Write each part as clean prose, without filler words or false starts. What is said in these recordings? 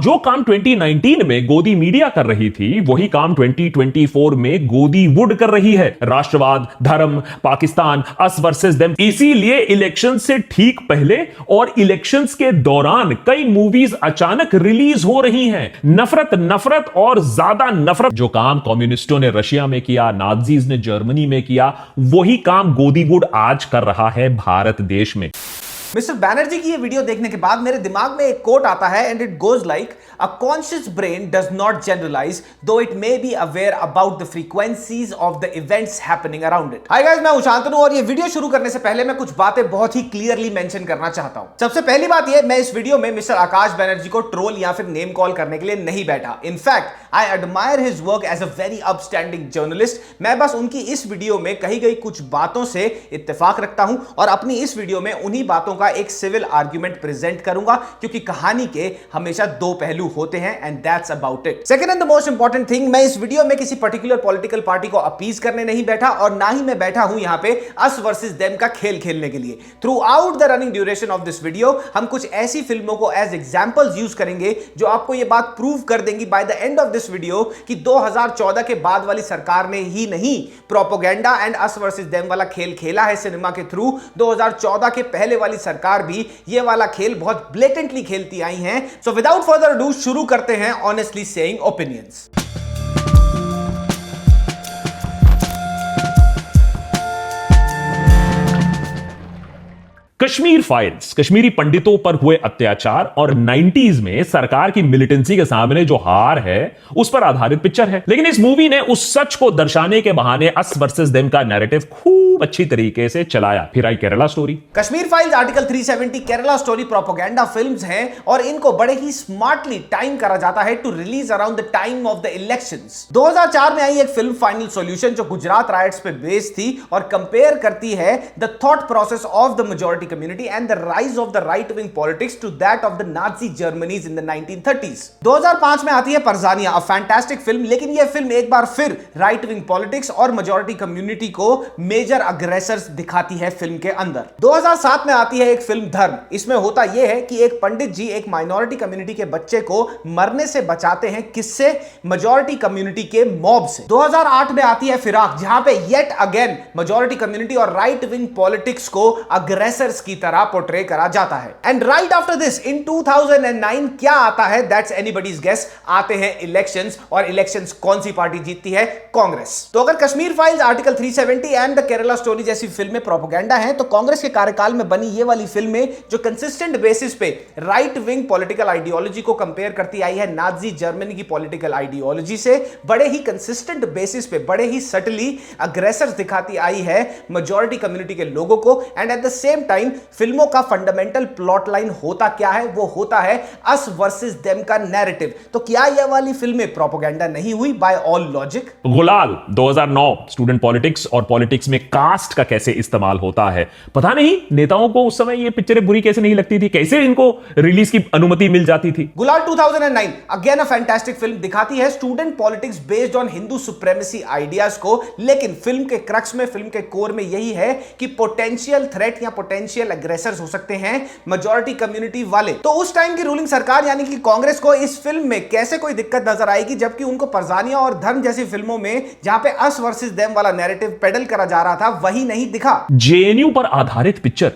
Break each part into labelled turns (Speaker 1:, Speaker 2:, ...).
Speaker 1: जो काम 2019 में गोदी मीडिया कर रही थी वही काम 2024 में गोदी वुड कर रही है। राष्ट्रवाद, धर्म, पाकिस्तान, अस वर्सेस देम। इसीलिए इलेक्शन से ठीक पहले और इलेक्शंस के दौरान कई मूवीज अचानक रिलीज हो रही हैं। नफरत नफरत और ज्यादा नफरत। जो काम कम्युनिस्टों ने रशिया में किया, नाज़ीज ने जर्मनी में किया, वही काम गोदी वुड आज कर रहा है भारत देश में।
Speaker 2: मिस्टर बैनर्जी की ये वीडियो देखने के बाद मेरे दिमाग में एक कोट आता है and it goes like a conscious brain does not generalise though it may be aware about the frequencies of the events happening around it. Hi guys, मैं हूं शांतनु और ये वीडियो शुरू करने से पहले मैं कुछ बातें बहुत ही क्लियरली मेंशन करना चाहता हूं। सबसे पहली बात ये, मैं इस वीडियो में मिस्टर आकाश बैनर्जी को ट्रोल या फिर नेम कॉल करने के लिए नहीं बैठा। In fact I admire his work as a very upstanding journalist. मैं बस उनकी इस वीडियो में कही गई कुछ बातों से इत्तेफाक रखता हूं और अपनी इस वीडियो में उन्हीं बातों का एक सिविल आर्गुमेंट प्रेजेंट करूंगा, क्योंकि कहानी के हमेशा दो पहलू होते हैं and that's about it. Second and the most important thing, मैं इस वीडियो में किसी पर्टिकुलर पॉलिटिकल पार्टी को अपीज करने नहीं बैठा और ना ही मैं बैठा हूं यहां पे अस वर्सेस देम का खेल खेलने के लिए। Through out the running duration of this video हम कुछ ऐसी फिल्मों को एज एग्जांपल्स यूज करेंगे जो आपको यह बात प्रूव कर देंगी by the end of this video कि 2014 के बाद वाली सरकार ने ही नहीं propaganda and us versus them वाला खेल खेला है सिनेमा के थ्रू। 2014 के पहले वाली सरकार भी ये वाला खेल बहुत ब्लेटेंटली खेलती आई हैं। सो विदाउट फर्दर अडू शुरू करते हैं honestly saying opinions.
Speaker 1: Kashmir files, Kashmiri पंडितों पर हुए अत्याचार और 90s में सरकार की मिलिटेंसी के सामने जो हार है उस पर आधारित पिक्चर है। लेकिन इस मूवी ने उस सच को दर्शाने के बहाने अस वर्सेस देम का नैरेटिव खूब अच्छी तरीके से चलाया। फिर आई Kerala story.
Speaker 2: Kashmir files, article 370, Kerala story propaganda films हैं और इनको बड़े ही स्मार्टली टाइम करा जाता है to release around the time of the elections. 2004 में आई एक फिल्म फाइनल सॉल्यूशन जो गुजरात राइट्स पे बेस्ड थी और कंपेयर करती है the thought process of the majority community and the rise of the right wing politics to that of the Nazi Germany's in the 1930s। 2005 में आती है परजानिया, a fantastic film, लेकिन यह फिल्म एक बार फिर राइट विंग पॉलिटिक्स और majority community को major अग्रेसर्स दिखाती है फिल्म के अंदर। 2007 में आती है एक फिल्म धर्म। इसमें होता यह है कि एक पंडित जी एक माइनॉरिटी कम्युनिटी के बच्चे को मरने से बचाते हैं, किससे? मेजॉरिटी कम्युनिटी के मॉब से। 2008 में आती है फिराक, जहां पे येट अगेन मेजॉरिटी कम्युनिटी और राइट विंग पॉलिटिक्स को अग्रेसर्स की तरह पोर्ट्रे करा जाता है। And right after this in 2009 क्या आता है? That's anybody's guess. आते हैं इलेक्शंस और इलेक्शंस कौन सी पार्टी जीतती है? कांग्रेस। तो अगर Kashmir files, article 370 and the Kerala story जैसी फिल्में प्रोपेगेंडा हैं, तो कांग्रेस के कार्यकाल में बनी ये वाली फिल्में जो कंसिस्टेंट बेसिस पे राइट विंग पॉलिटिकल आइडियोलॉजी को कंपेयर करती आई है नाजी जर्मनी की पॉलिटिकल आइडियोलॉजी से, बड़े ही कंसिस्टेंट बेसिस पे बड़े ही सटली अग्रेसर्स दिखाती आई है मेजॉरिटी कम्युनिटी के लोगों को। And at the same time फिल्मों का फंडामेंटल प्लॉट लाइन होता क्या है? वो होता है अस वर्सेस देम का नैरेटिव। तो क्या यह वाली फिल्में प्रोपेगेंडा नहीं हुई बाय ऑल लॉजिक?
Speaker 1: गुलाल 2009, स्टूडेंट पॉलिटिक्स और पॉलिटिक्स में कास्ट का कैसे इस्तेमाल होता है। पता नहीं नेताओं को उस समय ये पिक्चरें बुरी कैसे नहीं लगती थी, कैसे इनको रिलीज की अनुमति मिल जाती थी।
Speaker 2: गुलाल 2009 अगेन अ फैंटास्टिक फिल्म, दिखाती है student politics based on Hindu supremacy ideas को। लेकिन फिल्म के क्रक्स में, फिल्म के कोर में यही है कि पोटेंशियल थ्रेट या पोटेंशियल अग्रेसर्स हो सकते हैं मेजॉरिटी कम्युनिटी वाले। तो उस टाइम की रूलिंग सरकार यानी कि कांग्रेस को इस फिल्म में कैसे कोई दिक्कत नजर आएगी, जबकि उनको परजानिया और धर्म जैसी फिल्मों में जहां पे अस वर्सेस देम वाला नैरेटिव पेडल करा जा रहा था वही नहीं दिखा।
Speaker 1: जेएनयू पर आधारित पिक्चर,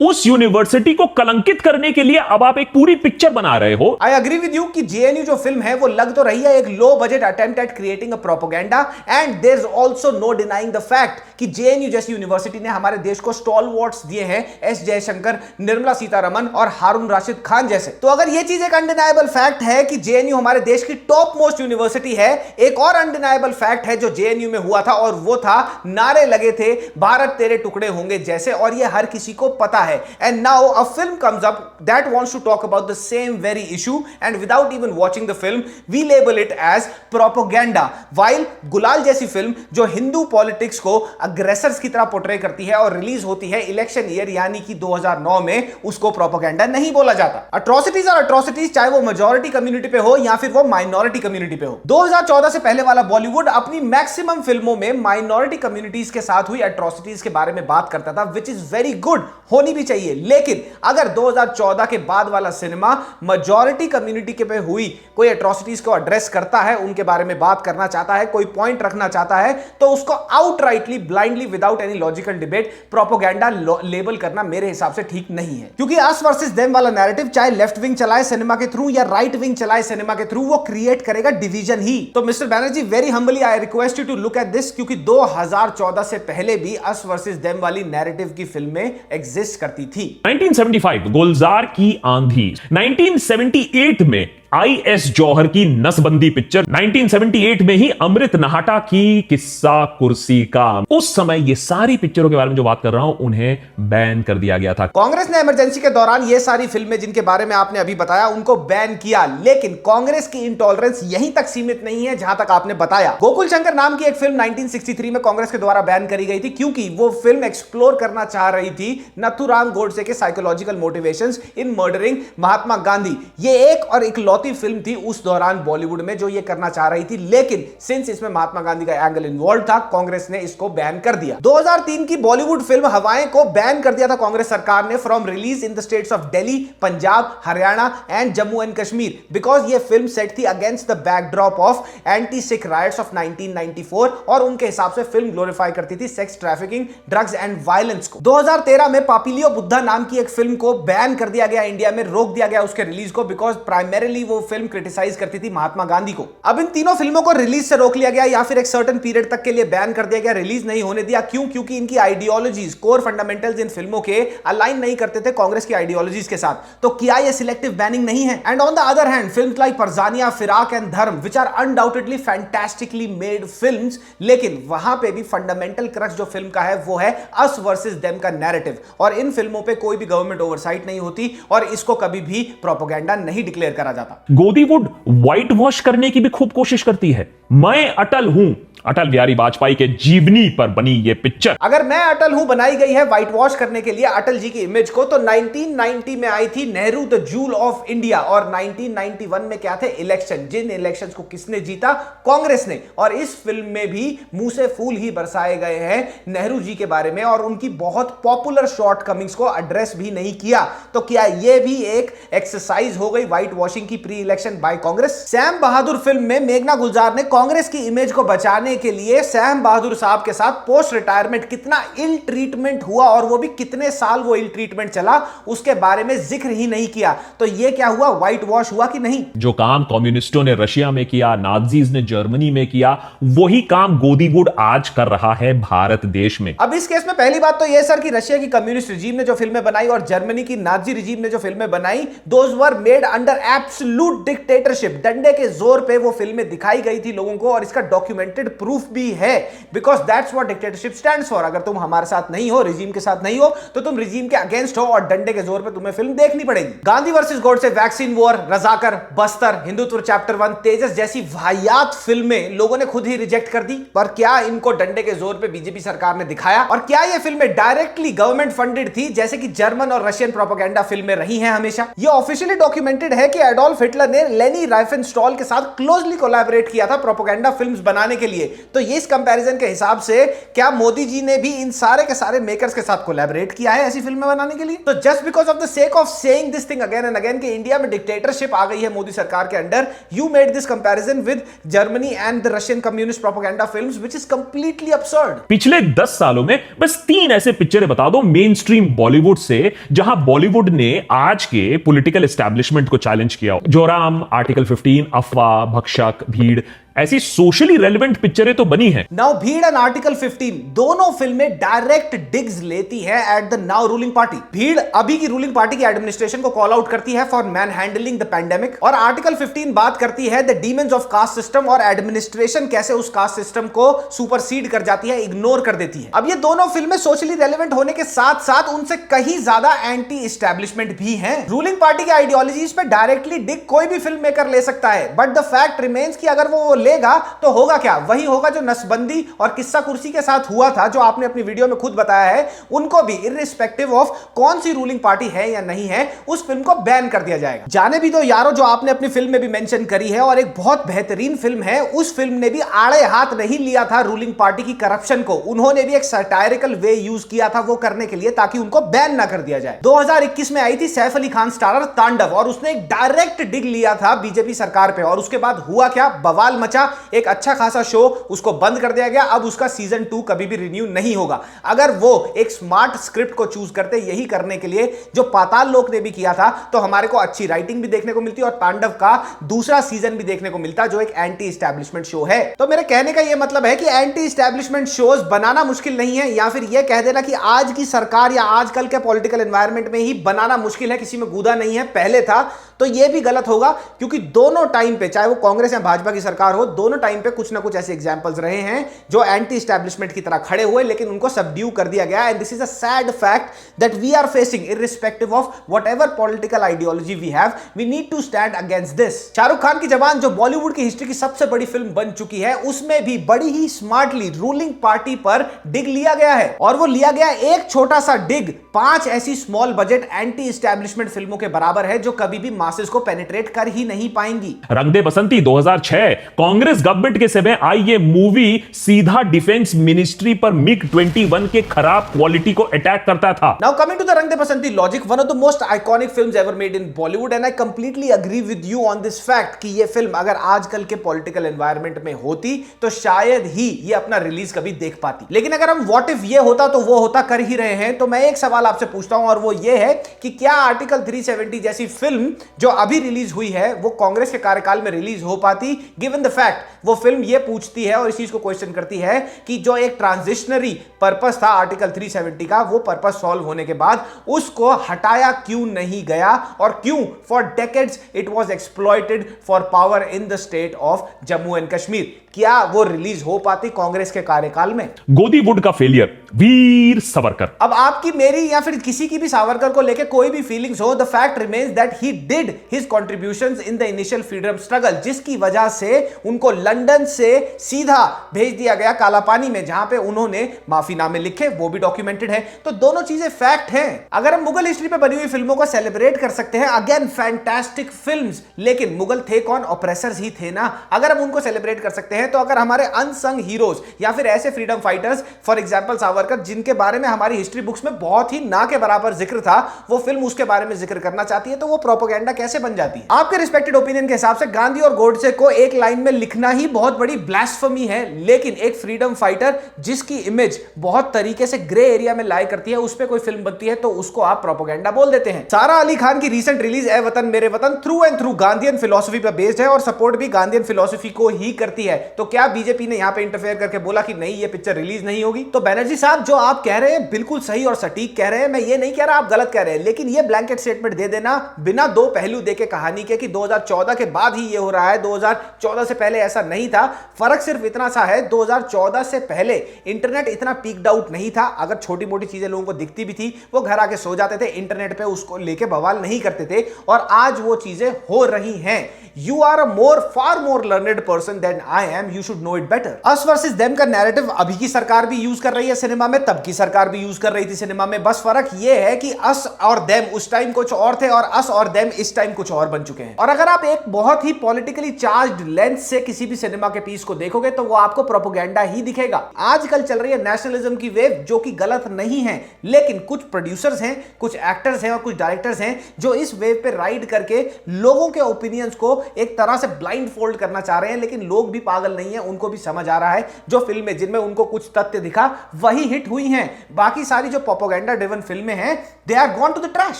Speaker 1: उस यूनिवर्सिटी को कलंकित करने के लिए अब आप एक पूरी पिक्चर बना रहे हो।
Speaker 2: आई एग्री विद यू कि जेएनयू जो फिल्म है वो लग तो रही है एक low budget attempt at creating a propaganda, and there is also no denying the fact कि जेएनयू जैसी यूनिवर्सिटी ने हमारे देश को स्टॉलवर्ट्स दिए हैं, एस जयशंकर, निर्मला सीतारमण और हारून राशिद खान जैसे। तो अगर ये चीज एक अनडिनाइबल फैक्ट है कि जेएनयू हमारे देश की टॉप मोस्ट यूनिवर्सिटी है, एक और अनडिनाइबल फैक्ट है जो जेएनयू में हुआ था और वो था नारे लगे थे भारत तेरे टुकड़े होंगे जैसे, और ये हर किसी को पता है। And now a film comes up that wants to talk about the same very issue, and without even watching the film we label it as propaganda, while गुलाल जैसी फिल्म जो हिंदू पॉलिटिक्स को अग्रेसर्स की तरह पोर्ट्रे करती है और release होती है इलेक्शन ईयर यानी कि 2009 में, उसको प्रोपेगेंडा नहीं बोला जाता। अट्रॉसिटीज और अट्रॉसिटीज चाहे वो मेजॉरिटी कम्युनिटी पे हो या फिर वो माइनॉरिटी कम्युनिटी पे हो। 2014 से पहले वाला बॉलीवुड अपनी मैक्सिमम फिल्मों में माइनॉरिटी कम्युनिटीज के साथ हुई अट्रॉसिटीज के बारे में बात करता था, विच इज वेरी गुड, होनी भी चाहिए। लेकिन अगर 2014 के बाद वाला सिनेमा मेजॉरिटी कम्युनिटी के पे हुई कोई अट्रॉसिटीज को एड्रेस करता है, उनके बारे में बात करना चाहता है, कोई पॉइंट रखना चाहता है, तो उसको outrightly blindly without any logical debate propaganda label करना मेरे हिसाब से ठीक नहीं है। क्योंकि अस वर्सेस देम वाला नैरेटिव चाहे लेफ्ट विंग चलाए सिनेमा के थ्रू या राइट विंग चलाए सिनेमा के थ्रू, वो क्रिएट करेगा डिवीजन ही। तो mister Banerjee, very humbly I request you to look at this, क्योंकि 2014 से पहले भी अस वर्सेस देम वाली नैरेटिव की फिल्में एग्जिस्ट करती थी।
Speaker 1: 1975 गुलजार की आंधी, 1978 में आई.एस. जौहर की नसबंदी पिक्चर, 1978 में ही अमृत नाहटा की किस्सा कुर्सी का। उस समय ये सारी पिक्चरों के बारे में जो बात कर रहा हूं उन्हें बैन कर दिया गया था।
Speaker 2: कांग्रेस ने इमरजेंसी के दौरान ये सारी फिल्में जिनके बारे में आपने अभी बताया उनको बैन किया, लेकिन कांग्रेस की इंटॉलरेंस यहीं तक सीमित नहीं है जहां तक आपने बताया। गोकुल शंकर नाम की एक फिल्म 1963 में कांग्रेस के द्वारा बैन करी गई थी, क्योंकि वो फिल्म एक्सप्लोर करना चाह रही थी नथुराम गोडसे के साइकोलॉजिकल मोटिवेशंस इन मर्डरिंग महात्मा गांधी। ये एक और इकलौती फिल्म थी उस दौरान बॉलीवुड में जो ये करना चाह रही थी, लेकिन सिंस इसमें महात्मा गांधी का एंगल इन्वॉल्व था, कांग्रेस ने इसको बैन कर दिया। 2003 की बॉलीवुड फिल्म हवाएं को बैन कर दिया था कांग्रेस सरकार ने from release in the states of Delhi, Punjab, Haryana and Jammu and Kashmir, because ये फिल्म सेट थी against the backdrop of anti Sikh rights of 1994 और उनके हिसाब से फिल्म ग्लोरीफाई करती थी sex trafficking, drugs and violence को। 2013 में पापिलियो बुद्धा नाम की एक फिल्म को बैन कर दिया गया, इंडिया में रोक दिया गया उसके रिलीज को, बिकॉज प्राइमरीली वो फिल्म क्रिटिसाइज करती थी महात्मा गांधी को। अब इन तीनों फिल्मों को रिलीज से रोक लिया गया या फिर एक सर्टेन पीरियड तक के लिए बैन कर दिया गया, रिलीज नहीं होने दिया। क्यों? क्योंकि इनकी आइडियोलॉजीज, कोर फंडामेंटल्स इन फिल्मों के अलाइन नहीं करते थे कांग्रेस की आइडियोलॉजीज के साथ। तो क्या ये सिलेक्टिव बैनिंग नहीं है? And on the other hand films like Parzania, Firaaq and Dharm which are undoubtedly fantastically made films, लेकिन वहां पे भी फंडामेंटल क्रक्स जो फिल्म का है वो है अस वर्सेस देम का नैरेटिव, और इन फिल्मों पे कोई भी गवर्नमेंट ओवरसाइट नहीं होती और इसको कभी भी प्रोपेगेंडा नहीं डिक्लेयर करा जाता।
Speaker 1: गोदीवुड व्हाइट वॉश करने की भी खूब कोशिश करती है। मैं अटल हूं, अटल बिहारी वाजपेयी के जीवनी पर बनी ये पिक्चर।
Speaker 2: अगर मैं अटल हूं बनाई गई है व्हाइट वॉश करने के लिए अटल जी की इमेज को, तो 1990 में आई थी Nehru the joule of India, और 1991 में क्या थे? इलेक्शन। जिन इलेक्शंस को किसने जीता? कांग्रेस ने। और इस फिल्म में भी मुंह से फूल ही बरसाए गए हैं नेहरू जी के बारे में और उनकी बहुत पॉपुलर शॉर्टकमिंग्स को एड्रेस भी नहीं किया। तो क्या यह भी एक एक्सरसाइज हो गई व्हाइट वॉशिंग की pre election by Congress? Sam Bahadur film में मेघना गुलजार ने कांग्रेस की इमेज को बचाने के लिए सैम बहादुर साहब के साथ पोस्ट रिटायरमेंट कितना इल ट्रीटमेंट हुआ और वो भी कितने साल वो इल ट्रीटमेंट चला, उसके बारे में जिक्र ही नहीं किया। तो ये क्या हुआ? व्हाइट वॉश हुआ कि नहीं?
Speaker 1: जो काम कम्युनिस्टों ने रशिया में किया, नाजीज ने जर्मनी में किया, वही काम गोदीवुड आज कर रहा है भारत देश में।
Speaker 2: अब इस केस में पहली बात तो यह सर कि रशिया की कम्युनिस्ट रिजीम ने जो फिल्में बनाई और जर्मनी की नाजी रिजीम ने जो फिल्में बनाई, those were made under absolute dictatorship. डंडे के जोर पे वो फिल्में दिखाई गई थी लोगों को और इसका डॉक्यूमेंटेड प्रूफ भी है, because that's what dictatorship stands for. अगर तुम हमारे साथ नहीं हो, रिजीम के साथ नहीं हो, तो तुम रिजीम के अगेंस्ट हो और डंडे के जोर पे तुम्हें फिल्म देखनी पड़ेगी। Gandhi versus Godse, vaccine war, Razakar, Bastar, Hindutva chapter 1, Tejas जैसी वाहियात फिल्में लोगों ने खुद ही रिजेक्ट कर दी। पर क्या इनको डंडे के जोर पे बीजेपी सरकार ने दिखाया? और क्या ये फिल्में डायरेक्टली गवर्नमेंट फंडेड थी जैसे कि जर्मन और रशियन प्रोपेगेंडा फिल्में रही हैं हमेशा? ये ऑफिशियली डॉक्यूमेंटेड है कि एडोल्फ हिटलर ने लेनी राइफेनस्टॉल के साथ क्लोजली कोलैबोरेट किया था प्रोपेगेंडा फिल्म्स बनाने के लिए। तो ये इस कंपैरिजन के हिसाब से क्या मोदी जी ने भी इन सारे के सारे मेकर्स के साथ कोलैबोरेट किया है ऐसी फिल्में बनाने के लिए? तो just because of the sake of saying this thing again and again कि इंडिया में डिक्टेटरशिप आ गई है मोदी सरकार के under, you made this comparison with Germany and the Russian communist propaganda films, which is completely absurd.
Speaker 1: पिछले 10 सालों में बस 3 ऐसे पिक्चरें बता दो मेन स्ट्रीम बॉलीवुड से जहां बॉलीवुड ने आज के पॉलिटिकल एस्टैब्लिशमेंट को चैलेंज किया हो। जोराम, आर्टिकल 15, अफवाह, भक्षक, भीड़, ऐसी सोशली रेलेवेंट पिक्चरें तो बनी हैं।
Speaker 2: नाउ भीड़ एंड आर्टिकल 15 दोनों फिल्में डायरेक्ट डिग्स लेती है at the now ruling party. भीड़ अभी की रूलिंग पार्टी की एडमिनिस्ट्रेशन को कॉल आउट करती है for man handling the pandemic, और आर्टिकल 15 बात करती है the demons of caste system और एडमिनिस्ट्रेशन कैसे उस कास्ट सिस्टम को सुपरसीड कर जाती है, इग्नोर कर देती है। अब ये दोनों फिल्में सोशली रेलेवेंट होने के साथ साथ उनसे कहीं ज्यादा एंटी एस्टैब्लिशमेंट भी हैं। रूलिंग पार्टी की आइडियोलॉजीज पे डायरेक्टली डिग कोई भी फिल्म मेकर ले सकता है, बट द फैक्ट रिमेन्स कि अगर वो लेगा तो होगा क्या? वही होगा जो नसबंदी और किस्सा कुर्सी के साथ हुआ था, जो आपने अपनी वीडियो में खुद बताया है। उनको भी इर्रिस्पेक्टिव ऑफ कौन सी रूलिंग पार्टी है या नहीं है, उस फिल्म को बैन कर दिया जाएगा। जाने भी दो यारो, जो आपने अपनी फिल्म में भी मेंशन करी है और एक बहुत बेहतरीन फिल्म है, उस फिल्म ने भी आड़े हाथ नहीं लिया था रूलिंग पार्टी की करप्शन को। उन्होंने भी एक सटायरिकल वे यूज किया था वो करने के लिए, ताकि उनको बैन ना कर दिया जाए। 2021 में आई थी सैफ अली खान स्टारर तांडव, और उसने एक डायरेक्ट डिग लिया था बीजेपी सरकार पे, और उसके बाद हुआ क्या? बवाल मचा। एक अच्छा खासा शो उसको बंद कर दिया गया। अब उसका सीजन 2 कभी भी रिन्यू नहीं होगा। अगर वो एक स्मार्ट स्क्रिप्ट को चूज करते यही करने के लिए जो पाताल लोक ने भी किया था, तो हमारे को अच्छी राइटिंग भी देखने को मिलती और तांडव का दूसरा सीजन भी देखने को मिलता, जो एक एंटी एस्टैब्लिशमेंट शो है। तो मेरे कहने का यह मतलब है कि एंटी एस्टैब्लिशमेंट शोज बनाना मुश्किल नहीं है, या फिर यह कह देना कि आज की सरकार या आजकल के पॉलिटिकल एनवायरनमेंट में ही बनाना मुश्किल है, किसी में गूदा नहीं है, पहले था, तो यह भी गलत होगा। क्योंकि दोनों टाइम पे, चाहे वो कांग्रेस या भाजपा की सरकार हो, दोनों टाइम पे कुछ ना कुछ ऐसे एग्जांपल्स रहे हैं जो एंटी एस्टैब्लिशमेंट की तरह खड़े हुए, लेकिन उनको सबड्यू कर दिया गया। And this is a sad fact that we are facing, irrespective of whatever political ideology we have, we need to stand against this. Shahrukh Khan की जवान, जो बॉलीवुड की हिस्ट्री की सबसे बड़ी फिल्म बन चुकी है, उसमें भी बड़ी ही स्मार्टली रूलिंग पार्टी पर डिग लिया गया है। और वो लिया गया एक छोटा सा डिग 5 ऐसी स्मॉल बजट एंटी एस्टैब्लिशमेंट फिल्मों के बराबर है, जो कभी भी मासेस को पेनिट्रेट कर ही नहीं पाएंगी।
Speaker 1: रंग दे बसंती 2006 कांग्रेस गवर्नमेंट के समय आई ये मूवी सीधा डिफेंस मिनिस्ट्री पर मिग 21 के खराब क्वालिटी को अटैक करता था।
Speaker 2: Now coming to the Rang De Basanti logic, one of the most iconic films ever made in Bollywood, and I completely agree with you on this fact कि ये फिल्म अगर आजकल के पॉलिटिकल एनवायरनमेंट में होती तो शायद ही ये अपना रिलीज कभी देख पाती। लेकिन अगर हम व्हाट इफ ये होता तो वो होता कर ही रहे हैं, तो मैं एक सवाल आपसे पूछता हूं, और वो ये है कि क्या आर्टिकल 370 जैसी फिल्म जो अभी रिलीज हुई है वो कांग्रेस के कार्यकाल में रिलीज हो पाती, गिवन द फैक्ट वो फिल्म ये पूछती है और इस चीज को क्वेश्चन करती है कि जो एक ट्रांजिशनरी पर्पस था आर्टिकल 370 का, वो पर्पस सॉल्व होने के बाद उसको हटाया क्यों नहीं गया, और क्यों for decades it was exploited for power in the state of Jammu and Kashmir? क्या वो रिलीज हो पाती कांग्रेस के कार्यकाल में?
Speaker 1: गोदी वुड का फेलियर, वीर सावरकर।
Speaker 2: अब आपकी, मेरी या फिर किसी की भी सावरकर को लेके कोई भी फीलिंग्स हो, the fact remains that he did his contributions in the initial freedom struggle, जिसकी वजह से उनको लंदन से सीधा भेज दिया गया काला पानी में, जहां पे उन्होंने माफीनामे लिखे, वो भी डॉक्यूमेंटेड है। तो दोनों चीजें फैक्ट हैं। अगर हम मुगल हिस्ट्री पे बनी हुई फिल्मों को सेलिब्रेट कर सकते हैं, अगेन फैंटास्टिक फिल्म्स, लेकिन मुगल थे कौन? ऑप्रेसर्स ही थे ना। अगर हम उनको सेलिब्रेट कर सकते हैं, तो अगर हमारे अनसंग हीरोज या फिर ऐसे freedom fighters, for example Savarkar, जिनके बारे में हमारी हिस्ट्री बुक्स में बहुत ही ना के बराबर जिक्र था, वो फिल्म उसके बारे में जिक्र करना चाहती है, तो वो प्रोपेगेंडा कैसे बन जाती है? आपके रिस्पेक्टेड ओपिनियन के हिसाब से गांधी और गोडसे को एक लाइन में लिखना ही बहुत बड़ी ब्लास्फेमी है, लेकिन एक फ्रीडम फाइटर जिसकी इमेज बहुत तरीके से ग्रे एरिया में लाई करती है, उस पर कोई फिल्म बनती है तो उसको आप प्रोपेगेंडा बोल देते हैं। सारा अली खान की रीसेंट रिलीज ए वतन मेरे वतन through and through Gandhian philosophy पर बेस्ड है और सपोर्ट भी गांधीयन फिलॉसफी को ही करती है। तो क्या बीजेपी ने यहां पे इंटरफेयर करके बोला कि नहीं ये पिक्चर रिलीज नहीं होगी? तो बनर्जी साहब, जो आप कह रहे हैं बिल्कुल सही और सटीक कह रहे हैं, मैं ये नहीं कह रहा आप गलत कह रहे हैं, लेकिन ये ब्लैंकेट स्टेटमेंट दे देना बिना दो पहलू देके कहानी के कि 2014 के बाद ही ये हो रहा है, 2014 से पहले ऐसा नहीं था। फर्क सिर्फ इतना सा है, 2014 से पहले इंटरनेट इतना पीक्ड आउट नहीं था। अगर छोटी मोटी चीजें लोगों को दिखती भी थी, वो घर आके सो जाते थे, इंटरनेट पे उसको लेके बवाल नहीं करते थे, और आज वो चीजें हो रही हैं। You are a far more learned person than I am, you should know it better. Us versus them का नैरेटिव अभी की सरकार भी यूज कर रही है सिनेमा में, तब की सरकार भी यूज कर रही थी सिनेमा में। बस फर्क ये है कि अस और देम उस टाइम कुछ और थे, और अस और देम इस टाइम कुछ और बन चुके हैं। और अगर आप एक बहुत ही पॉलिटिकली चार्ज्ड लेंस से किसी भी सिनेमा के पीस को देखोगे, तो वो आपको प्रोपेगेंडा ही दिखेगा। आजकल चल रही है नेशनलिज्म की वेव, जो कि गलत नहीं है, लेकिन कुछ प्रोड्यूसर्स हैं, कुछ एक्टर्स हैं और कुछ डायरेक्टर्स हैं जो इस वेव पे राइड करके लोगों के ओपिनियंस को एक तरह से ब्लाइंड फोल्ड करना चाह रहे हैं। लेकिन लोग भी पागल नहीं है, उनको भी समझ आ रहा है जो फिल्में जिनमें उनको कुछ तथ्य दिखा वही हिट हुई हैं। बाकी सारी जो प्रोपेगेंडा ड्रिवन फिल्में हैं, they are gone to the trash.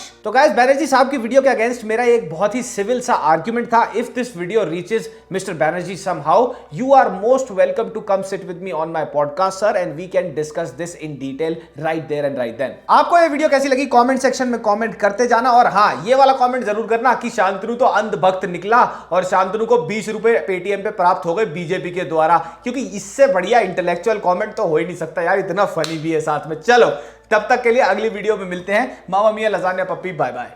Speaker 2: तो गाइस, बैनर्जी साहब की वीडियो के अगेंस्ट मेरा एक बहुत ही सिविल सा आर्गुमेंट था। If this video reaches mister Banerjee somehow, you are most welcome to come sit with me on my podcast sir, and we can discuss this in detail right there and right then. आपको ये video कैसी लगी comment section में comment करते जाना, और हाँ, ये वाला कमेंट जरूर करना कि शांतनु तो अंधभक्त निकला और शांतनु को 20 रुपए पेटीएम पे प्राप्त हो गए बीजेपी के द्वारा, क्योंकि इससे बढ़िया इंटेलेक्चुअल कमेंट तो हो ही नहीं सकता यार, इतना फनी भी है साथ में। चलो, तब तक के लिए अगली वीडियो में मिलते हैं। मामा मियां लजानिया पप्पी, बाय बाय।